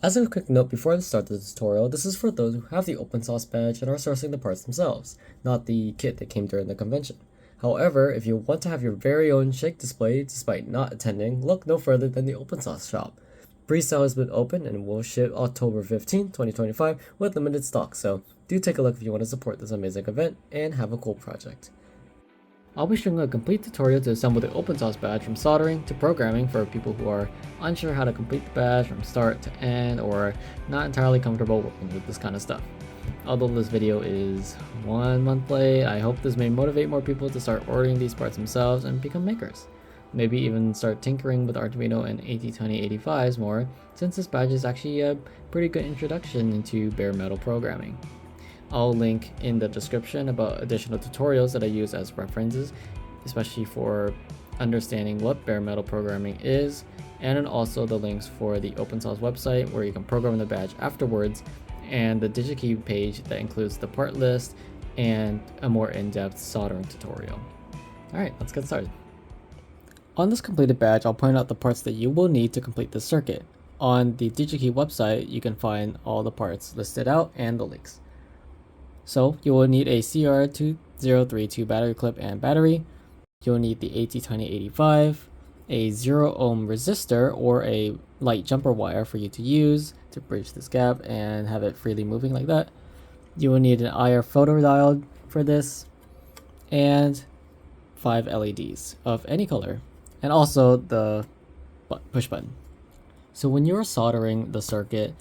As a quick note before I start the tutorial, this is for those who have the OpenSauce badge and are sourcing the parts themselves, not the kit that came during the convention. However, if you want to have your very own shake display despite not attending, look no further than the OpenSauce shop. Pre-sale has been open and will ship October 15, 2025 with limited stock, so do take a look if you want to support this amazing event and have a cool project. I'll be showing a complete tutorial to assemble the OpenSauce badge from soldering to programming for people who are unsure how to complete the badge from start to end or not entirely comfortable working with this kind of stuff. Although this video is 1 month late, I hope this may motivate more people to start ordering these parts themselves and become makers. Maybe even start tinkering with Arduino and AT2085s more, since this badge is actually a pretty good introduction into bare metal programming. I'll link in the description about additional tutorials that I use as references, especially for understanding what bare metal programming is, and then also the links for the OpenSauce website where you can program the badge afterwards, and the DigiKey page that includes the part list and a more in-depth soldering tutorial. Alright, let's get started. On this completed badge, I'll point out the parts that you will need to complete the circuit. On the DigiKey website, you can find all the parts listed out and the links. So you will need a CR2032 battery clip and battery. You'll need the AT2085, a 0 ohm resistor or a light jumper wire for you to use to bridge this gap and have it freely moving like that. You will need an IR photodiode for this and 5 LEDs of any color, and also the push button. So when you're soldering the circuit,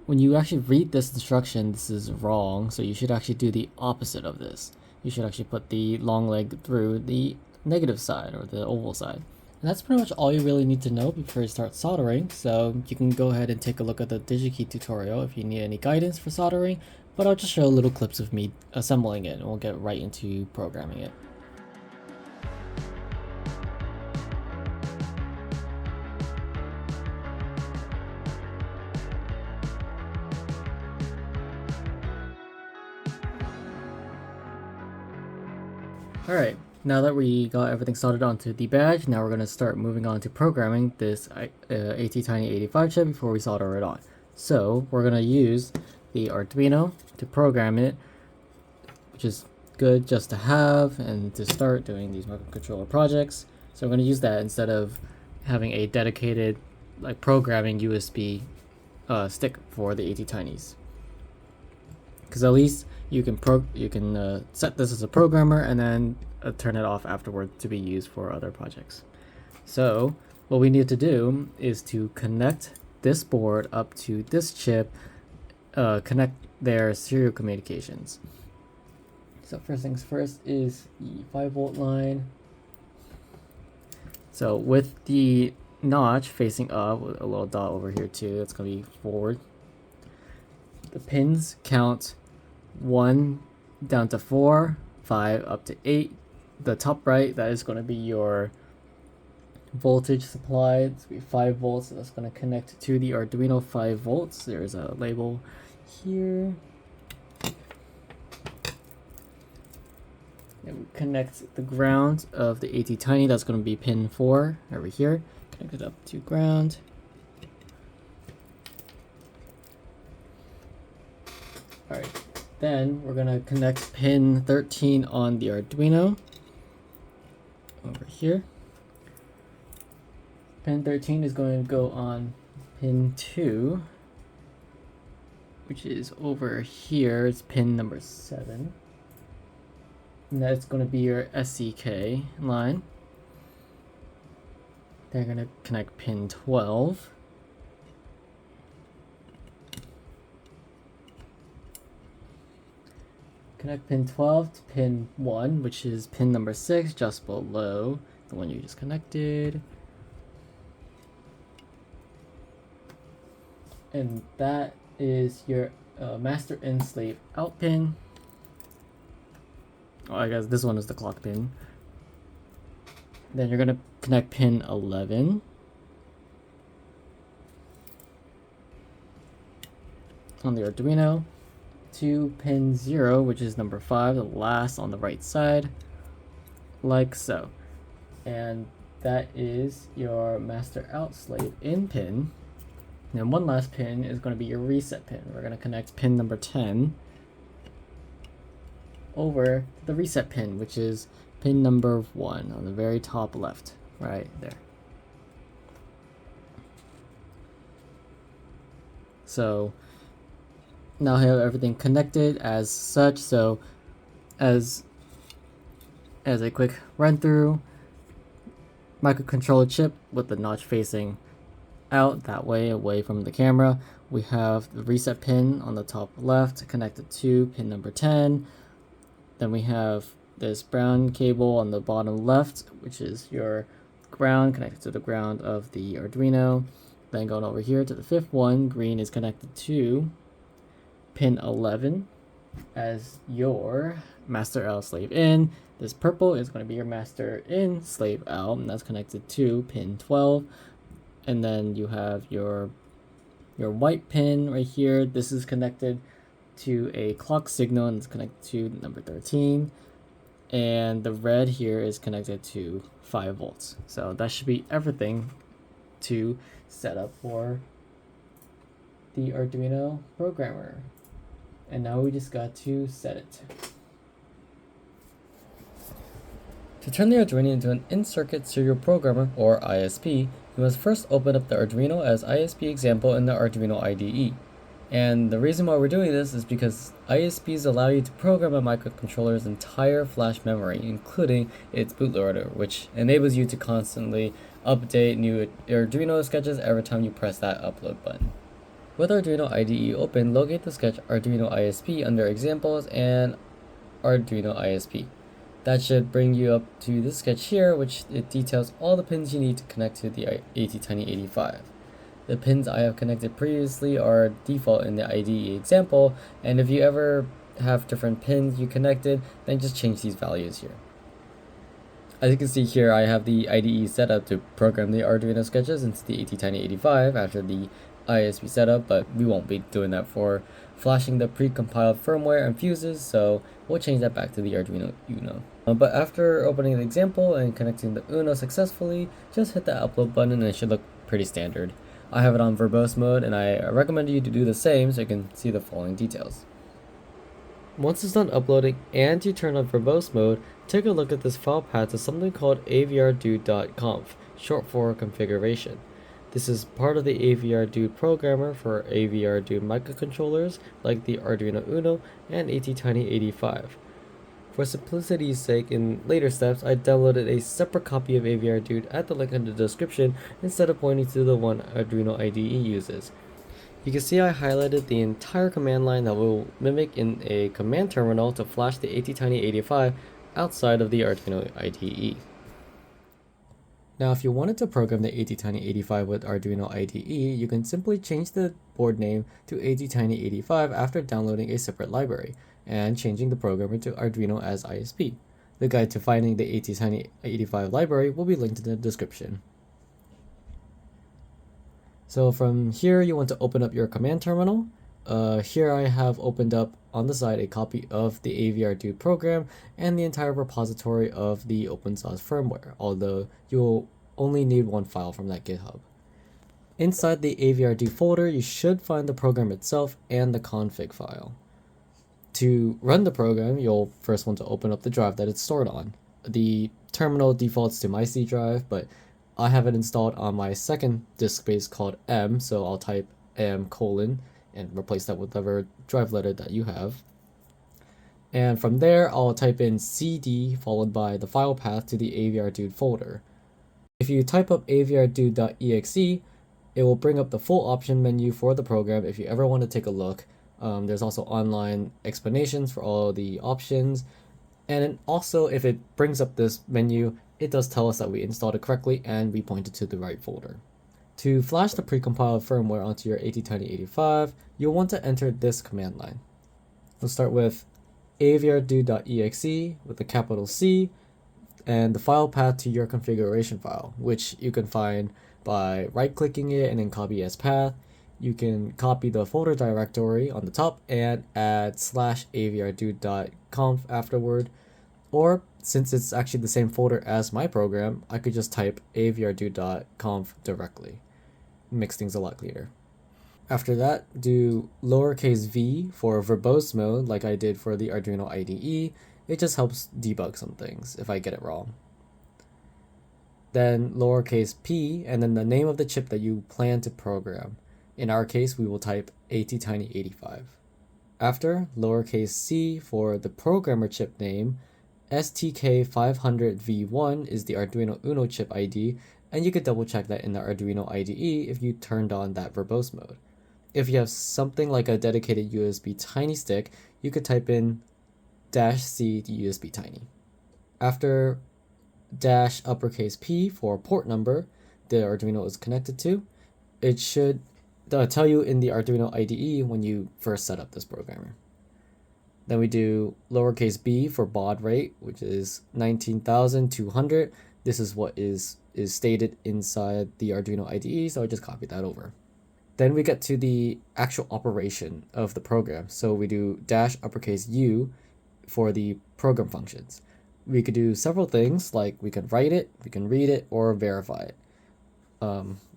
when you actually read this instruction, this is wrong, so you should actually do the opposite of this. You should actually put the long leg through the negative side or the oval side. And that's pretty much all you really need to know before you start soldering, so you can go ahead and take a look at the DigiKey tutorial if you need any guidance for soldering, but I'll just show little clips of me assembling it and we'll get right into programming it. Alright, now that we got everything soldered onto the badge, now we're going to start moving on to programming this AT2085 chip before we solder it on. So we're going to use the Arduino to program it, which is good just to have and to start doing these microcontroller projects. So we're going to use that instead of having a dedicated programming USB stick for the AT20s. Because at least you can set this as a programmer and then turn it off afterward to be used for other projects. So what we need to do is to connect this board up to this chip, connect their serial communications. So first things first is the 5-volt line. So with the notch facing up with a little dot over here too, it's going to be forward. The pins count 1 down to 4, 5 up to 8. The top right, that is going to be your voltage supply. It's going to be 5 volts, so that's going to connect to the Arduino 5 volts. There's a label here. And we connect the ground of the AT20, that's going to be pin 4 over here. Connect it up to ground. Alright, then we're going to connect pin 13 on the Arduino over here. Pin 13 is going to go on pin 2, which is over here. It's pin number 7. And that's going to be your SCK line. They're going to connect pin 12. Connect pin 12 to pin 1, which is pin number 6, just below the one you just connected. And that is your master in slave out pin. Oh, I guess this one is the clock pin. Then you're going to connect pin 11. On the Arduino. To pin 0, which is number 5, the last on the right side, like so. And that is your master out slave in pin. And one last pin is going to be your reset pin. We're going to connect pin number 10 over the reset pin, which is pin number 1 on the very top left, right there. So now I have everything connected as such. So as a quick run through, microcontroller chip with the notch facing out that way, away from the camera. We have the reset pin on the top left connected to pin number 10. Then we have this brown cable on the bottom left, which is your ground, connected to the ground of the Arduino. Then going over here to the fifth one, green is connected to pin 11 as your master L slave in. This purple is going to be your master in slave out, and that's connected to pin 12. And then you have your white pin right here. This is connected to a clock signal, and it's connected to number 13. And the red here is connected to 5 volts. So that should be everything to set up for the Arduino programmer. And now we just got to set it. To turn the Arduino into an in-circuit serial programmer, or ISP, you must first open up the Arduino as ISP example in the Arduino IDE. And the reason why we're doing this is because ISPs allow you to program a microcontroller's entire flash memory, including its bootloader, which enables you to constantly update new Arduino sketches every time you press that upload button. With Arduino IDE open, locate the sketch Arduino ISP under Examples and Arduino ISP. That should bring you up to this sketch here, which it details all the pins you need to connect to the ATtiny85. The pins I have connected previously are default in the IDE example, and if you ever have different pins you connected, then just change these values here. As you can see here, I have the IDE set up to program the Arduino sketches into the ATtiny85 after the ISP setup, but we won't be doing that for flashing the pre-compiled firmware and fuses, so we'll change that back to the Arduino Uno. But after opening the example and connecting the Uno successfully, just hit the upload button and it should look pretty standard. I have it on verbose mode, and I recommend you to do the same so you can see the following details. Once it's done uploading and you turn on verbose mode, take a look at this file path to something called avrdude.conf, short for configuration. This is part of the AVRDude programmer for AVRDude microcontrollers like the Arduino Uno and ATtiny85. For simplicity's sake, in later steps, I downloaded a separate copy of AVRDude at the link in the description instead of pointing to the one Arduino IDE uses. You can see I highlighted the entire command line that will mimic in a command terminal to flash the ATtiny85 outside of the Arduino IDE. Now, if you wanted to program the ATtiny85 with Arduino IDE, you can simply change the board name to ATtiny85 after downloading a separate library and changing the programmer to Arduino as ISP. The guide to finding the ATtiny85 library will be linked in the description. So from here, you want to open up your command terminal. Here I have opened up on the side a copy of the AVRDude program and the entire repository of the OpenSauce firmware, although you will only need one file from that GitHub. Inside the AVRDude folder, you should find the program itself and the config file. To run the program, you'll first want to open up the drive that it's stored on. The terminal defaults to my C drive, but I have it installed on my second disk space called M, so I'll type M:, and replace that with whatever drive letter that you have. And from there, I'll type in cd followed by the file path to the AVRDude folder. If you type up avrdude.exe, it will bring up the full option menu for the program if you ever want to take a look. There's also online explanations for all the options. And also, if it brings up this menu, it does tell us that we installed it correctly and we pointed to the right folder. To flash the precompiled firmware onto your ATtiny85, you'll want to enter this command line. We'll start with avrdude.exe with a capital C and the file path to your configuration file, which you can find by right-clicking it and then copy as path. You can copy the folder directory on the top and add /avrdude.conf afterward, or since it's actually the same folder as my program, I could just type avrdude.conf directly. Makes things a lot cleaner. After that, do lowercase v for verbose mode like I did for the Arduino IDE. It just helps debug some things if I get it wrong. Then lowercase p and then the name of the chip that you plan to program. In our case, we will type ATtiny85. After, lowercase c for the programmer chip name. STK500V1 is the Arduino Uno chip ID, and you could double check that in the Arduino IDE if you turned on that verbose mode. If you have something like a dedicated USB tiny stick, you could type in -C USB tiny. After -uppercase P for port number the Arduino is connected to, it should tell you in the Arduino IDE when you first set up this programmer. Then we do lowercase b for baud rate, which is 19,200. This is what is stated inside the Arduino IDE, so I just copied that over. Then we get to the actual operation of the program. So we do -uppercase U for the program functions. We could do several things, like we can write it, we can read it, or verify it.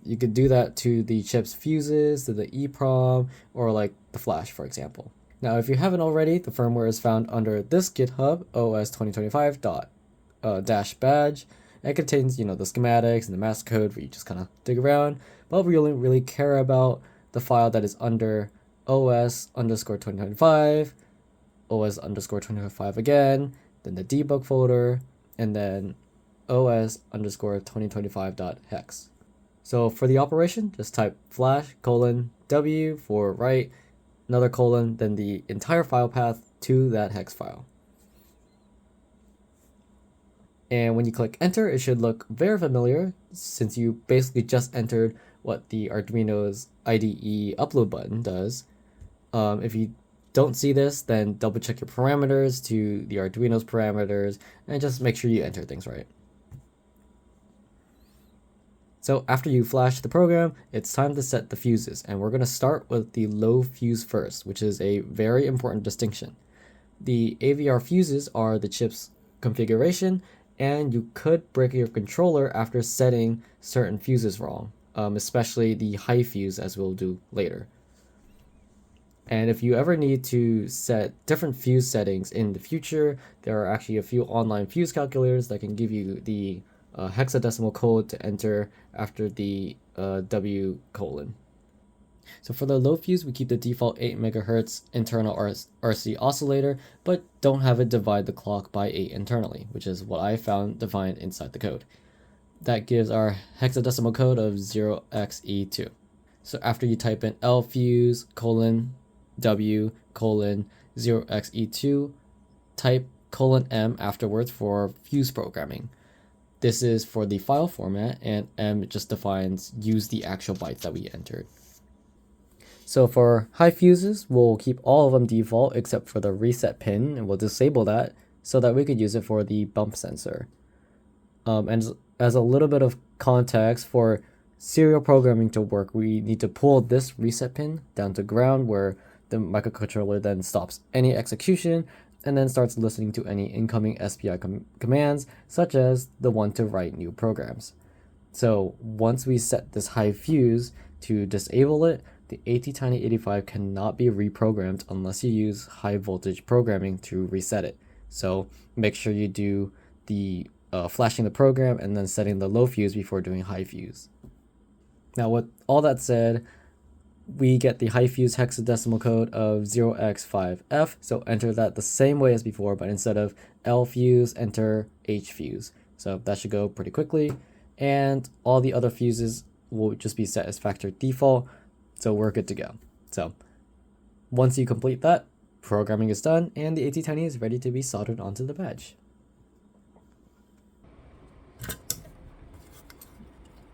You could do that to the chip's fuses, to the EEPROM, or like the flash, for example. Now, if you haven't already, the firmware is found under this GitHub, os2025.-badge. It contains, the schematics and the master code where you just kind of dig around, but we only really care about the file that is under os_2025, os_2025 again, then the debug folder, and then os_2025.hex. So for the operation, just type /W for write, another colon, then the entire file path to that hex file. And when you click enter, it should look very familiar since you basically just entered what the Arduino's IDE upload button does. If you don't see this, then double check your parameters to the Arduino's parameters and just make sure you enter things right. So after you flash the program, it's time to set the fuses, and we're going to start with the low fuse first, which is a very important distinction. The AVR fuses are the chip's configuration, and you could break your controller after setting certain fuses wrong, especially the high fuse, as we'll do later. And if you ever need to set different fuse settings in the future, there are actually a few online fuse calculators that can give you the hexadecimal code to enter after the W colon. So for the low fuse, we keep the default 8 MHz internal RC oscillator, but don't have it divide the clock by 8 internally, which is what I found defined inside the code. That gives our hexadecimal code of 0xe2. So after you type in lfuse :W 0xe2, type :M afterwards for fuse programming. This is for the file format, and M just defines use the actual bytes that we entered. So for high fuses, we'll keep all of them default except for the reset pin, and we'll disable that so that we could use it for the bump sensor. And as a little bit of context, for serial programming to work, we need to pull this reset pin down to ground, where the microcontroller then stops any execution and then starts listening to any incoming SPI commands, such as the one to write new programs. So once we set this high fuse to disable it, the ATtiny85 cannot be reprogrammed unless you use high voltage programming to reset it. So make sure you do the flashing the program and then setting the low fuse before doing high fuse. Now with all that said, we get the high fuse hexadecimal code of 0x5f, so enter that the same way as before, but instead of L fuse, enter H fuse. So that should go pretty quickly, and all the other fuses will just be set as factory default, so we're good to go. So once you complete that, programming is done, and the ATtiny is ready to be soldered onto the badge.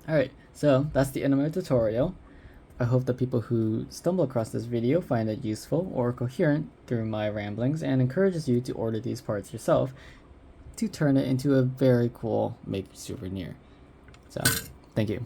Alright, so that's the end of my tutorial. I hope that people who stumble across this video find it useful or coherent through my ramblings, and encourages you to order these parts yourself to turn it into a very cool make souvenir. So, thank you.